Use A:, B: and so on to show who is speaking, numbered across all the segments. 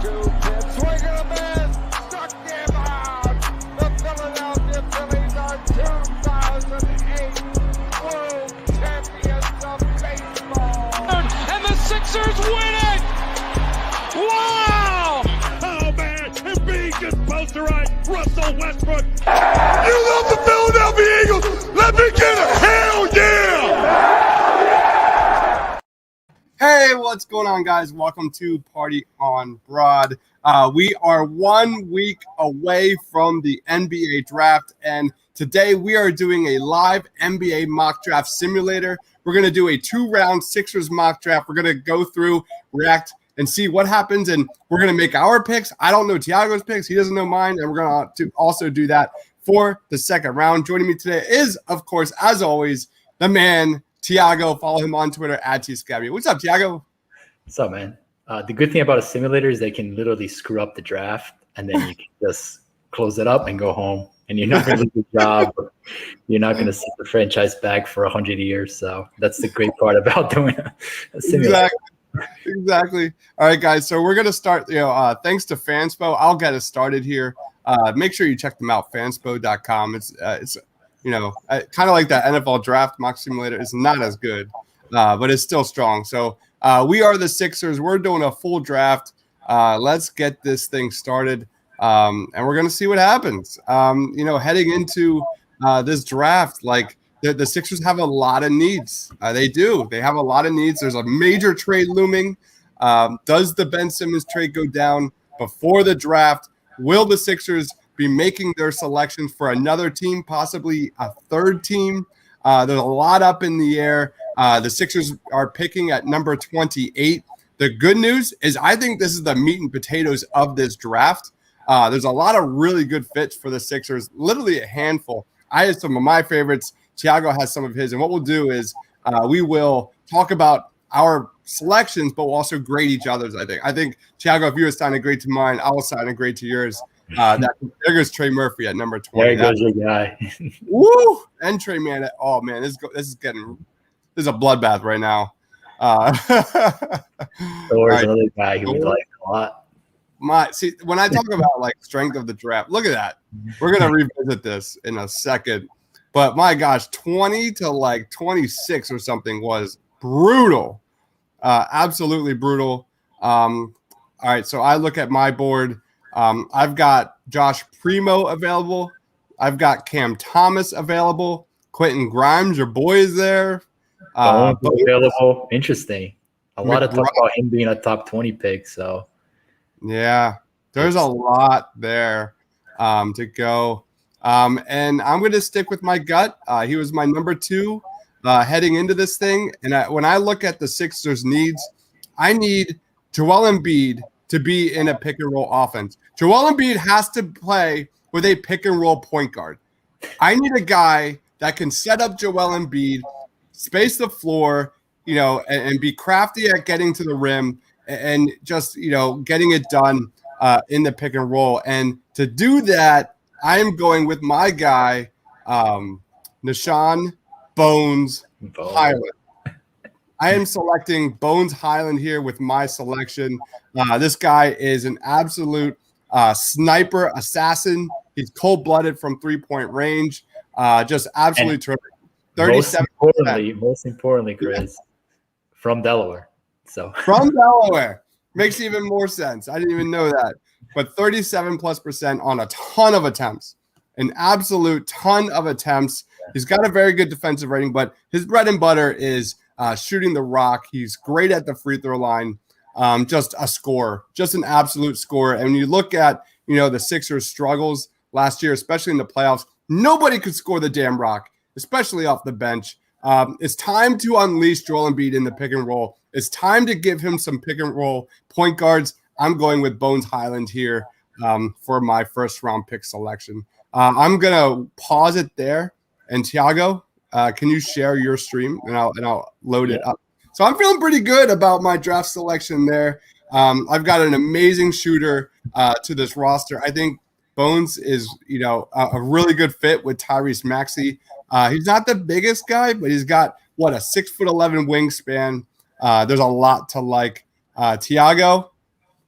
A: Swing and a miss. Struck him out. The Philadelphia Phillies are 2008 World Champions of Baseball.
B: And the Sixers win it! Wow!
C: Oh, man, Embiid just posterized Russell Westbrook. You love the Philadelphia Eagles. Let me get a hell yeah!
D: Hey, what's going on, guys? Welcome to Party on Broad. We are 1 week away from the NBA draft, and today we are doing a live NBA mock draft simulator. We're going to do a 2-round Sixers mock draft. We're going to go through, react, and see what happens, and we're going to make our picks. I don't know Tiago's picks. He doesn't know mine, and we're going to also do that for the second round. Joining me today is, of course, as always, the man, Tiago. Follow him on Twitter at @tscabby. What's up, Tiago?
E: What's up, man? The good thing about a simulator is they can literally screw up the draft, and then you can just close it up and go home. And you're not going to lose your job. You're not going to see the franchise back for 100 years. So that's the great part about doing a simulator.
D: Exactly. All right, guys. So we're going to start, thanks to Fanspo. I'll get us started here. Make sure you check them out, fanspo.com. It's kind of like that NFL draft mock simulator. It's not as good, but it's still strong. So we are the Sixers. We're doing a full draft. Let's get this thing started, and we're going to see what happens. Heading into this draft, like the Sixers have a lot of needs. They do. They have a lot of needs. There's a major trade looming. Does the Ben Simmons trade go down before the draft? Will the Sixers be making their selections for another team, possibly a third team? There's a lot up in the air. The Sixers are picking at number 28. The good news is I think this is the meat and potatoes of this draft. There's a lot of really good fits for the Sixers, literally a handful. I had some of my favorites. Tiago has some of his. And what we'll do is we will talk about our selections, but we'll also grade each other's, I think, Tiago, if you assign a grade to mine, I will assign a grade to yours. There goes Trey Murphy at number 20.
E: There goes your guy.
D: Woo! And Trey Mann. Oh man, this is a bloodbath right now.
E: There's another guy who we like a lot.
D: When I talk about like strength of the draft, look at that. We're gonna revisit this in a second. But my gosh, 20 to like 26 or something was brutal. Absolutely brutal. All right, so I look at my board. I've got Josh Primo available. I've got Cam Thomas available. Quentin Grimes, your boy, is there.
E: Available. Interesting. A lot of talk about him being a top 20 pick. So,
D: yeah, there's a lot there to go. And I'm going to stick with my gut. He was my number 2 heading into this thing. And when I look at the Sixers' needs, I need Joel Embiid to be in a pick and roll offense. Joel Embiid has to play with a pick and roll point guard. I need a guy that can set up Joel Embiid, space the floor, and be crafty at getting to the rim and just, getting it done in the pick and roll. And to do that, I'm going with my guy, Nishan Bones Highland. I am selecting Bones Highland here with my selection. This guy is an absolute sniper assassin. He's cold-blooded from three-point range. Just absolutely terrific. 37%.
E: Most importantly, Chris, from Delaware. So
D: from Delaware. Makes even more sense. I didn't even know that. But 37+% on a ton of attempts. An absolute ton of attempts. He's got a very good defensive rating, but his bread and butter is shooting the rock. He's great at the free throw line. Just a scorer, just an absolute scorer. And when you look at, the Sixers' struggles last year, especially in the playoffs, nobody could score the damn rock, especially off the bench. It's time to unleash Joel Embiid in the pick and roll. It's time to give him some pick and roll point guards. I'm going with Bones Highland here for my first round pick selection. I'm going to pause it there. And Tiago, can you share your stream and I'll load it up. So I'm feeling pretty good about my draft selection there. I've got an amazing shooter to this roster. I think Bones is, a really good fit with Tyrese Maxey. He's not the biggest guy, but he's got a 6'11" wingspan. There's a lot to like. Tiago,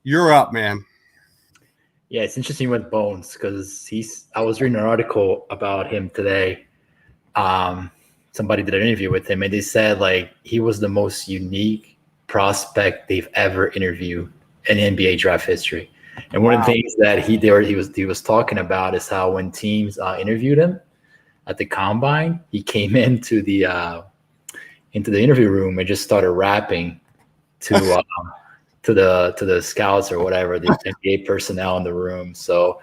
D: You're up, man.
E: Yeah, it's interesting with Bones because I was reading an article about him today. Somebody did an interview with him, and they said like he was the most unique prospect they've ever interviewed in NBA draft history. And one of the things that he was talking about is how when teams interviewed him at the combine, he came into the interview room and just started rapping to the scouts or whatever, the NBA personnel in the room. So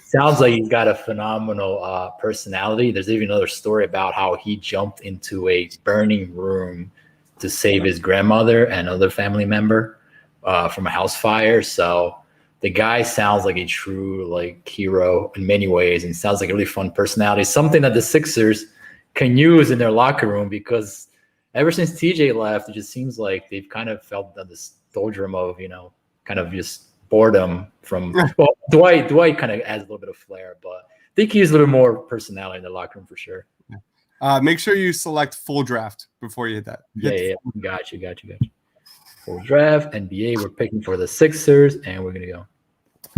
E: sounds like he's got a phenomenal personality. There's even another story about how he jumped into a burning room to save his grandmother and another family member from a house fire. So the guy sounds like a true like hero in many ways, and sounds like a really fun personality. Something that the Sixers can use in their locker room, because ever since TJ left, it just seems like they've kind of felt this doldrum of, kind of just boredom from Dwight kind of adds a little bit of flair, but I think he's a little more personality in the locker room for sure.
D: Make sure you select full draft before you hit that.
E: Yeah. Got you. Full draft, NBA, we're picking for the Sixers, and we're going to go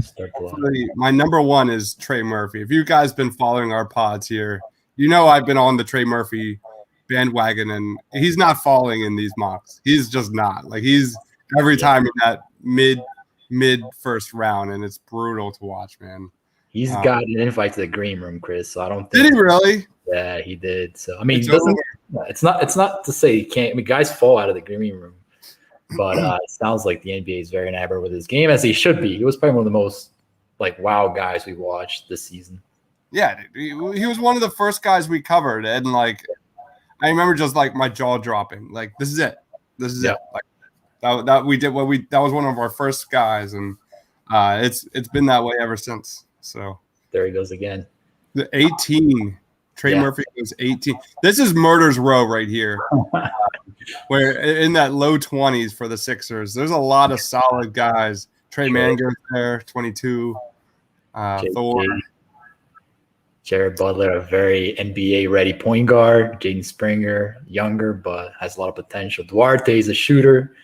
E: start the line.
D: My number one is Trey Murphy. If you guys been following our pods here, I've been on the Trey Murphy bandwagon, and he's not falling in these mocks. He's just not. Like, he's every time in that mid first round, and it's brutal to watch, man.
E: He's got an invite to the green room, Chris. So I don't think.
D: Did he really?
E: Yeah, he did. So I mean, it's not to say he can't. I mean, guys fall out of the green room, but it sounds like the NBA is very enamored with his game, as he should be. He was probably one of the most wow guys we watched this season.
D: Yeah, he was one of the first guys we covered, and I remember just my jaw dropping. Like, this is it. That we did that was one of our first guys, and it's been that way ever since. So
E: there he goes again.
D: The 18. Trey Murphy goes 18. This is murder's row right here. Where in that low 20s for the Sixers, there's a lot of solid guys. Trey Mann goes there, 22. Thor.
E: Jared Butler, a very NBA-ready point guard. Jaden Springer, younger, but has a lot of potential. Duarte is a shooter.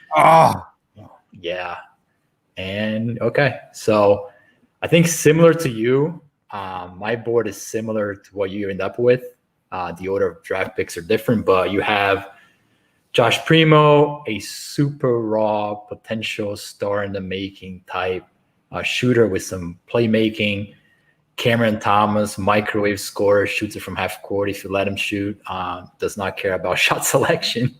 E: Yeah. And, okay, so I think similar to you, my board is similar to what you end up with. The order of draft picks are different, but you have Josh Primo, a super raw potential star-in-the-making type shooter with some playmaking. Cameron Thomas, microwave scorer, shoots it from half court if you let him shoot. Does not care about shot selection.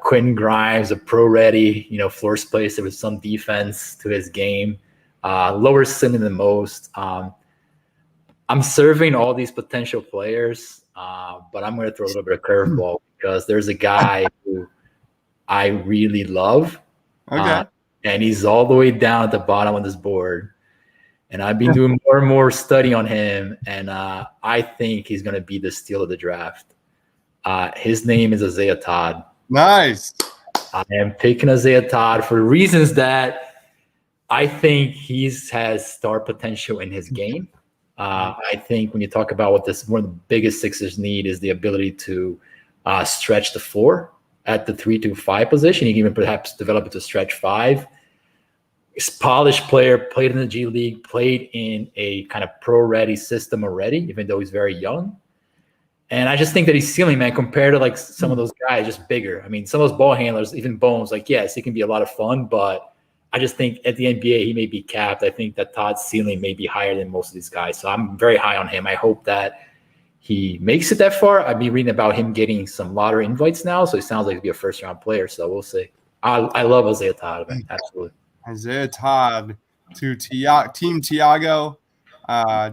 E: Quentin Grimes, a pro-ready, floor spacer with some defense to his game. Lower ceiling than most. I'm serving all these potential players, but I'm going to throw a little bit of curveball because there's a guy who I really love.
D: Okay.
E: And he's all the way down at the bottom of this board. And I've been doing more and more study on him, and I think he's going to be the steal of the draft. His name is Isaiah Todd.
D: Nice.
E: I am picking Isaiah Todd for reasons that I think he has star potential in his game. I think when you talk about one of the biggest Sixers need is the ability to stretch the floor at the 3-5 position. You can even perhaps develop it to stretch 5. He's a polished player, played in the G League, played in a kind of pro-ready system already, even though he's very young. And I just think that he's ceiling, man, compared to some of those guys, just bigger. I mean, some of those ball handlers, even Bones, yes, it can be a lot of fun, but I just think at the NBA he may be capped. I think that Todd's ceiling may be higher than most of these guys. So I'm very high on him. I hope that he makes it that far. I've been reading about him getting some lottery invites now, so he sounds like he'll be a first-round player. So we'll see. I love Isaiah Todd, man. Absolutely.
D: Isaiah Todd to Team Tiago.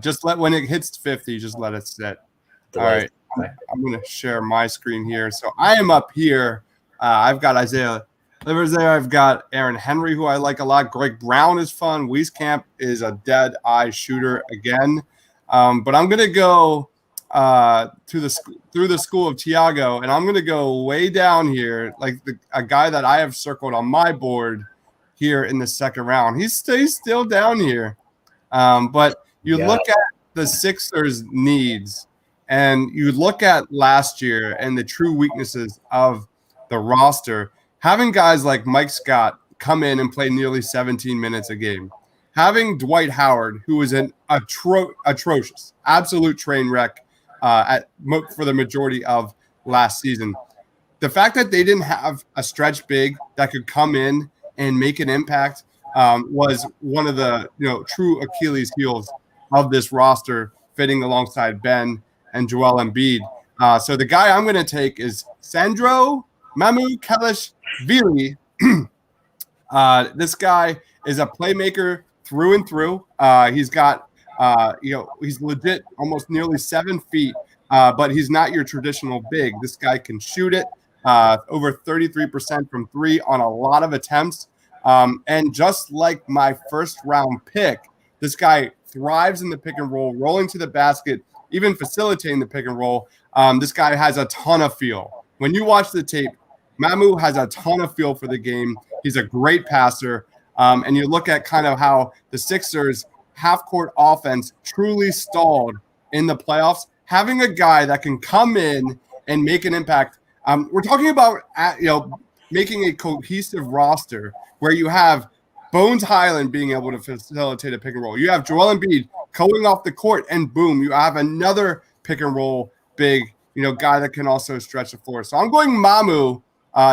D: Just when it hits 50, just let it sit. All right. I'm going to share my screen here. So I am up here. I've got Isaiah Livers there. I've got Aaron Henry, who I like a lot. Greg Brown is fun. Wieskamp is a dead-eye shooter again. But I'm going to go through the school of Tiago, and I'm going to go way down here, a guy that I have circled on my board here in the second round. He's still down here. But you look at the Sixers' needs, and you look at last year and the true weaknesses of the roster. Having guys like Mike Scott, come in and play nearly 17 minutes a game. Having Dwight Howard, who was an atrocious, absolute train wreck for the majority of last season, the fact that they didn't have a stretch big that could come in and make an impact was one of the true Achilles heels of this roster, fitting alongside Ben and Joel Embiid. So the guy I'm going to take is Sandro Mamukelashvili. This guy is a playmaker through and through. He's got, he's legit almost nearly 7 feet, but he's not your traditional big. This guy can shoot it over 33% from three on a lot of attempts. And just like my first round pick, this guy thrives in the pick and roll, rolling to the basket, even facilitating the pick and roll. This guy has a ton of feel. When you watch the tape, Mamu has a ton of feel for the game. He's a great passer. And you look at kind of how the Sixers half-court offense truly stalled in the playoffs. Having a guy that can come in and make an impact. We're talking about making a cohesive roster where you have Bones Highland being able to facilitate a pick and roll. You have Joel Embiid going off the court, and boom, you have another pick and roll big, guy that can also stretch the floor. So I'm going Mamu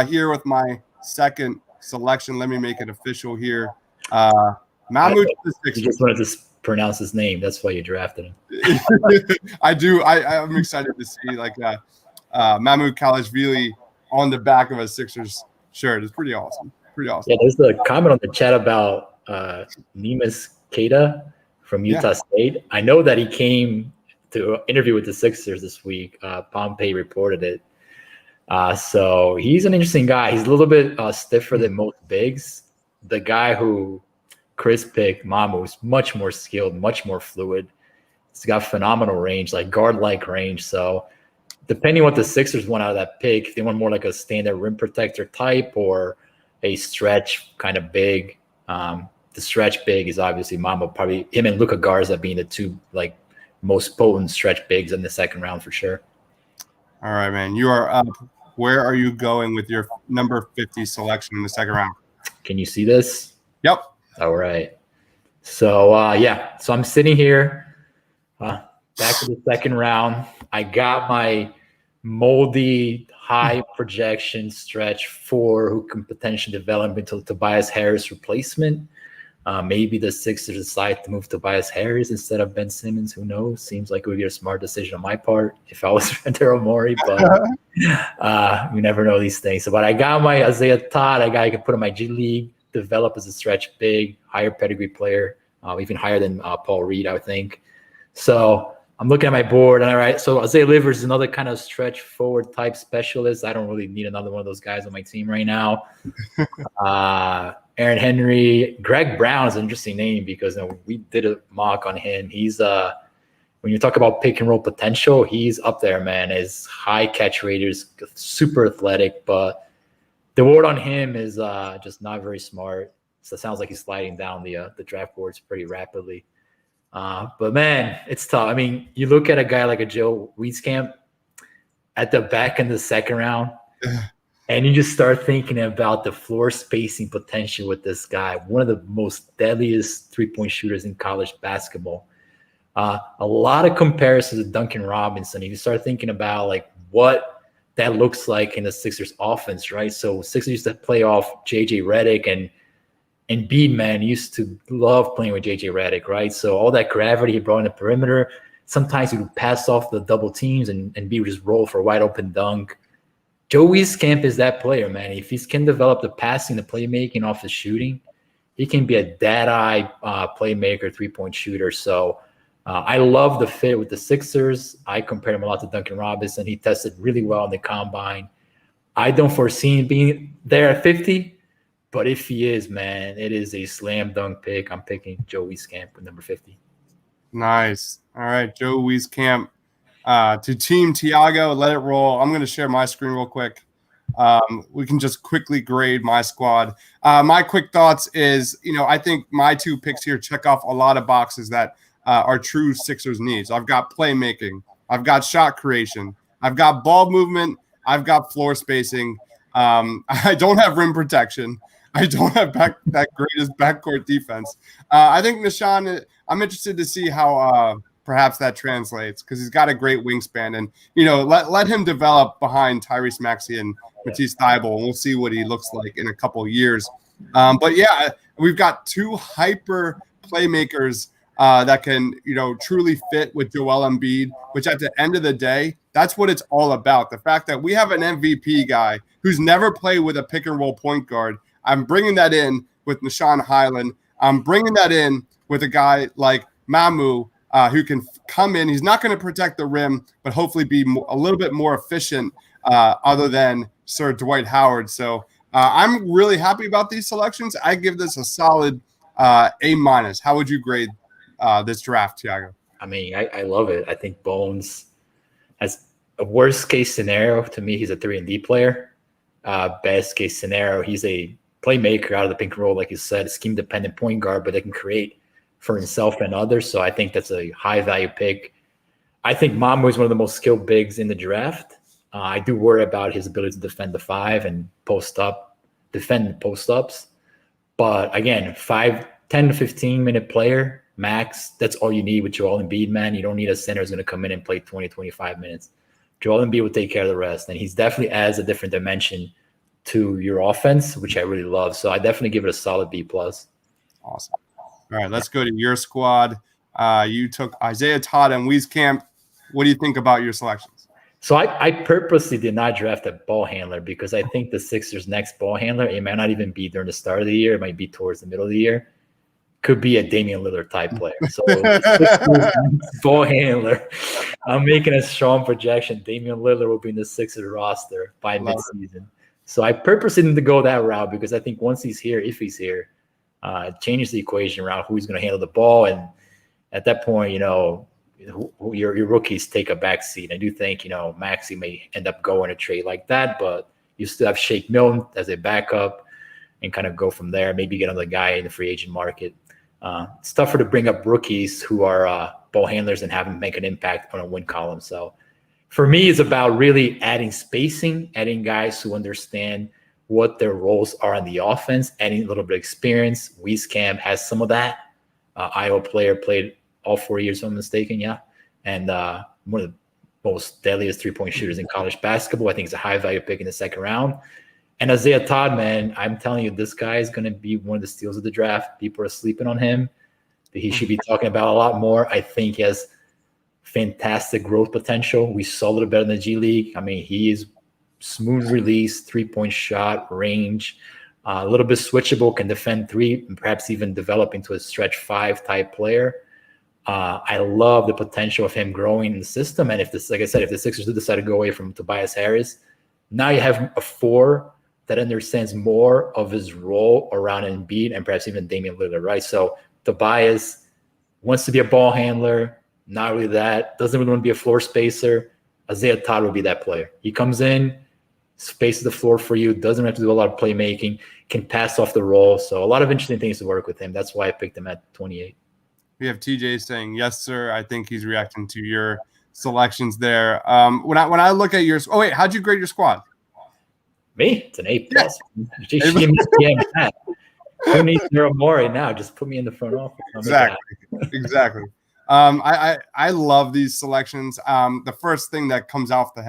D: here with my second selection. Let me make it official here. Mamu to the Sixers.
E: You just wanted to pronounce his name. That's why you drafted him.
D: I do. I'm excited to see Mamu Kalashvili on the back of a Sixers shirt. It's pretty awesome.
E: Yeah, there's a comment on the chat about Neemias Queta from Utah State. I know that he came to interview with the Sixers this week. Pompey reported it. So he's an interesting guy. He's a little bit stiffer than most bigs. The guy who Chris picked, Mamu, is much more skilled, much more fluid. He's got phenomenal range, like guard-like range. So depending on what the Sixers want out of that pick, if they want more like a standard rim protector type or a stretch kind of big. The stretch big is obviously Mamu, probably him and Luka Garza being the two most potent stretch bigs in the second round for sure.
D: All right, man. You are up. Where are you going with your number 50 selection in the second round?
E: Can you see this?
D: Yep.
E: All right. So, So I'm sitting here back to the second round. I got my moldy, high projection stretch 4 who can potentially develop into Tobias Harris replacement. Maybe the Sixers decide to move Tobias Harris instead of Ben Simmons. Who knows? Seems like it would be a smart decision on my part if I was Daryl Morey, but you never know these things. So, but I got my Isaiah Todd, a guy I could put in my G League, develop as a stretch big, higher pedigree player, even higher than Paul Reed, I would think. So I'm looking at my board, and all right, so Isaiah Livers is another kind of stretch forward type specialist. I don't really need another one of those guys on my team right now. Aaron Henry, Greg Brown is an interesting name because we did a mock on him. He's when you talk about pick and roll potential, he's up there, man. His high catch rate is super athletic, but the word on him is just not very smart. So it sounds like he's sliding down the draft boards pretty rapidly. But man, it's tough. I mean, you look at a guy like a Joe Wieskamp at the back in the second round, and you just start thinking about the floor spacing potential with this guy, one of the most deadliest three-point shooters in college basketball. A lot of comparisons to Duncan Robinson. You start thinking about what that looks like in the Sixers offense, right? So Sixers used to play off JJ Redick, and Embiid, man, used to love playing with JJ Redick, right? So all that gravity he brought in the perimeter, sometimes he would pass off the double teams and Embiid would just roll for a wide open dunk. Joe Wieskamp is that player, man. If he can develop the passing, the playmaking off the shooting, he can be a dead-eye playmaker, three-point shooter. So I love the fit with the Sixers. I compared him a lot to Duncan Robinson. He tested really well in the combine. I don't foresee him being there at 50, but if he is, man, it is a slam dunk pick. I'm picking Joe Wieskamp with number 50.
D: Nice. All right, Joe Wieskamp. To Team Tiago, let it roll. I'm going to share my screen real quick. We can just quickly grade my squad. My quick thoughts is, I think my two picks here check off a lot of boxes that are true Sixers needs. I've got playmaking. I've got shot creation. I've got ball movement. I've got floor spacing. I don't have rim protection. I don't have that greatest backcourt defense. I think Nishan, I'm interested to see how perhaps that translates because he's got a great wingspan. And, let him develop behind Tyrese Maxey and Matisse Thybulle, and we'll see what he looks like in a couple of years. But, yeah, we've got two hyper playmakers that can, truly fit with Joel Embiid, which at the end of the day, that's what it's all about. The fact that we have an MVP guy who's never played with a pick and roll point guard. I'm bringing that in with Nishan Highland. I'm bringing that in with a guy like Mamu who can come in. He's not going to protect the rim, but hopefully be a little bit more efficient other than Sir Dwight Howard. So I'm really happy about these selections. I give this a solid A-. How would you grade this draft, Thiago?
E: I mean, I love it. I think Bones has a worst case scenario. To me, he's a 3-and-D player. Best case scenario, he's a playmaker out of the pick and roll, like you said, scheme dependent point guard, but they can create for himself and others. So I think that's a high value pick. I think Mamu is one of the most skilled bigs in the draft. I do worry about his ability to defend the 5 and defend post ups. But again, 10 to 15 minute player max. That's all you need with Joel Embiid, man. You don't need a center who's going to come in and play 20, 25 minutes. Joel Embiid will take care of the rest. And he's definitely adds a different dimension to your offense, which I really love. So I definitely give it a solid B+.
D: Awesome. All right, let's go to your squad. You took Isaiah Todd and Wieskamp. What do you think about your selections?
E: So I purposely did not draft a ball handler because I think the Sixers' next ball handler, it might not even be during the start of the year. It might be towards the middle of the year. Could be a Damian Lillard type player. So ball handler. I'm making a strong projection. Damian Lillard will be in the Sixers roster by midseason. So I purposely didn't go that route because I think once he's here, if he's here, it changes the equation around who's going to handle the ball. And at that point, your rookies take a back seat. I do think, Maxey may end up going a trade like that, but you still have Shake Milton as a backup and kind of go from there. Maybe get another guy in the free agent market. It's tougher to bring up rookies who are ball handlers and have them make an impact on a win column. So for me, it's about really adding spacing, adding guys who understand what their roles are on the offense, adding a little bit of experience. Wieskamp has some of that. Iowa player, played all 4 years, if I'm mistaken, yeah. And one of the most deadliest three-point shooters in college basketball. I think it's a high-value pick in the second round. And Isaiah Todd, man, I'm telling you, this guy is going to be one of the steals of the draft. People are sleeping on him. He should be talking about a lot more. I think he has fantastic growth potential. We saw a little better in the G League. I mean, he is smooth release, three-point shot, range, a little bit switchable, can defend 3, and perhaps even develop into a stretch 5 type player. I love the potential of him growing in the system. And if the Sixers do decide to go away from Tobias Harris, now you have a 4 that understands more of his role around Embiid and perhaps even Damian Lillard, right? So Tobias wants to be a ball handler. Not really that. Doesn't really want to be a floor spacer. Isaiah Todd will be that player. He comes in, spaces the floor for you, doesn't have to do a lot of playmaking, can pass off the roll. So a lot of interesting things to work with him. That's why I picked him at 28.
D: We have TJ saying, yes, sir. I think he's reacting to your selections there. When I look at yours, how'd you grade your squad?
E: Me? It's an A+. Yeah. Who needs Daryl Morey now? Just put me in the front office.
D: Exactly. I love these selections. The first thing that comes off the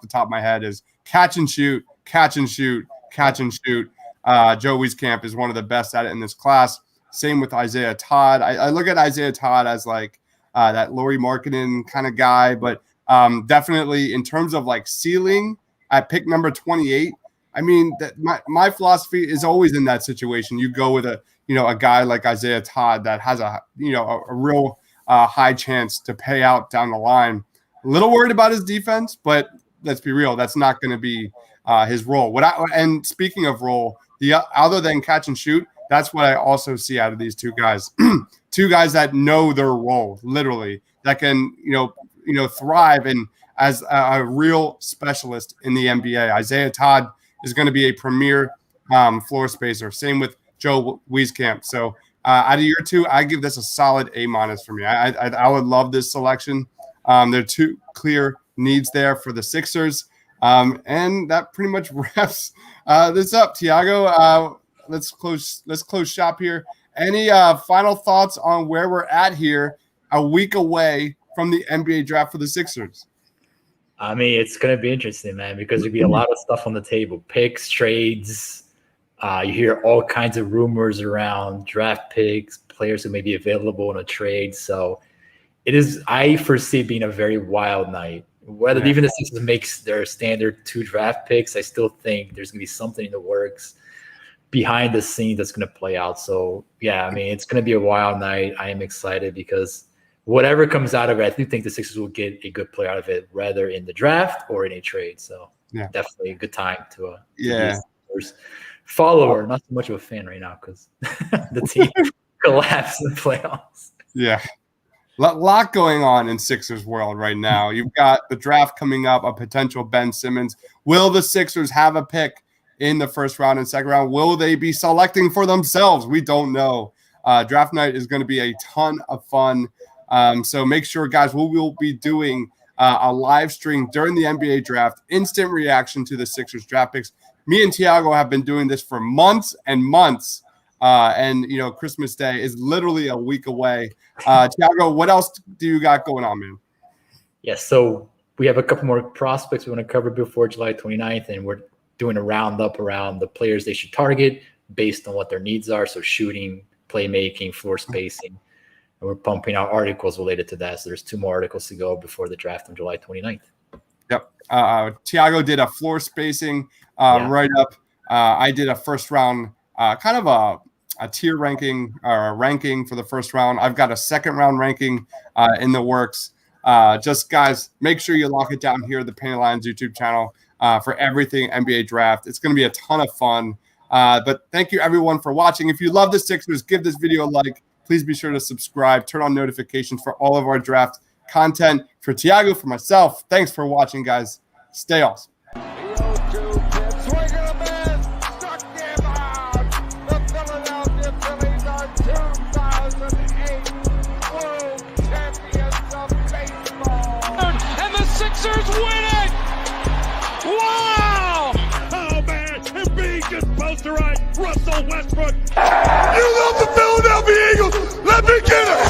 D: top of my head is catch and shoot. Joe Wieskamp is one of the best at it in this class. Same with Isaiah Todd. I look at Isaiah Todd as like that Lauri Markkanen kind of guy, but definitely in terms of like ceiling at pick number 28. I mean, that my philosophy is always in that situation. You go with a guy like Isaiah Todd that has a real high chance to pay out down the line. A little worried about his defense, but let's be real, that's not going to be his role. And speaking of role, other than catch and shoot, that's what I also see out of these two guys. Two guys that know their role, literally, that can thrive as a real specialist in the NBA. Isaiah Todd is going to be a premier floor spacer. Same with Joe Wieskamp. So out of your two, I give this a solid A- for me. I would love this selection. There are two clear needs there for the Sixers. And that pretty much wraps this up. Thiago, let's close shop here. Any final thoughts on where we're at here, a week away from the NBA draft for the Sixers?
E: I mean, it's going to be interesting, man, because there'll be a lot of stuff on the table. Picks, trades. You hear all kinds of rumors around draft picks, players who may be available in a trade. So I foresee being a very wild night. Whether even the Sixers makes their standard 2 draft picks, I still think there's going to be something in the works behind the scenes that's going to play out. So, yeah, I mean, it's going to be a wild night. I am excited because whatever comes out of it, I do think the Sixers will get a good player out of it, whether in the draft or in a trade. So, definitely a good time to be a Sixers follower, not so much of a fan right now because the team collapsed in the playoffs.
D: Yeah. Lot going on in Sixers world right now. You've got the draft coming up, a potential Ben Simmons. Will the Sixers have a pick in the first round and second round? Will they be selecting for themselves? We don't know. Draft night is going to be a ton of fun. So make sure, guys, we will be doing a live stream during the NBA draft, instant reaction to the Sixers draft picks. Me and Tiago have been doing this for months and months. And, you know, Christmas Day is literally a week away. Tiago, what else do you got going on, man?
E: Yes, so we have a couple more prospects we want to cover before July 29th, and we're doing a roundup around the players they should target based on what their needs are. So shooting, playmaking, floor spacing. And we're pumping out articles related to that. So there's 2 more articles to go before the draft on July 29th.
D: Yep. Tiago did a floor spacing write-up. I did a first round, kind of a tier ranking or ranking for the first round. I've got a second round ranking in the works. Just guys, make sure you lock it down here at the Painted Lions YouTube channel for everything NBA draft. It's going to be a ton of fun. But thank you everyone for watching. If you love the Sixers, give this video a like. Please be sure to subscribe, turn on notifications for all of our draft content. For Tiago, for myself, thanks for watching, guys. Stay awesome.
B: Sixers win it! Wow!
C: Oh, man, Embiid just posterized Russell Westbrook. You love the Philadelphia Eagles. Let me get it.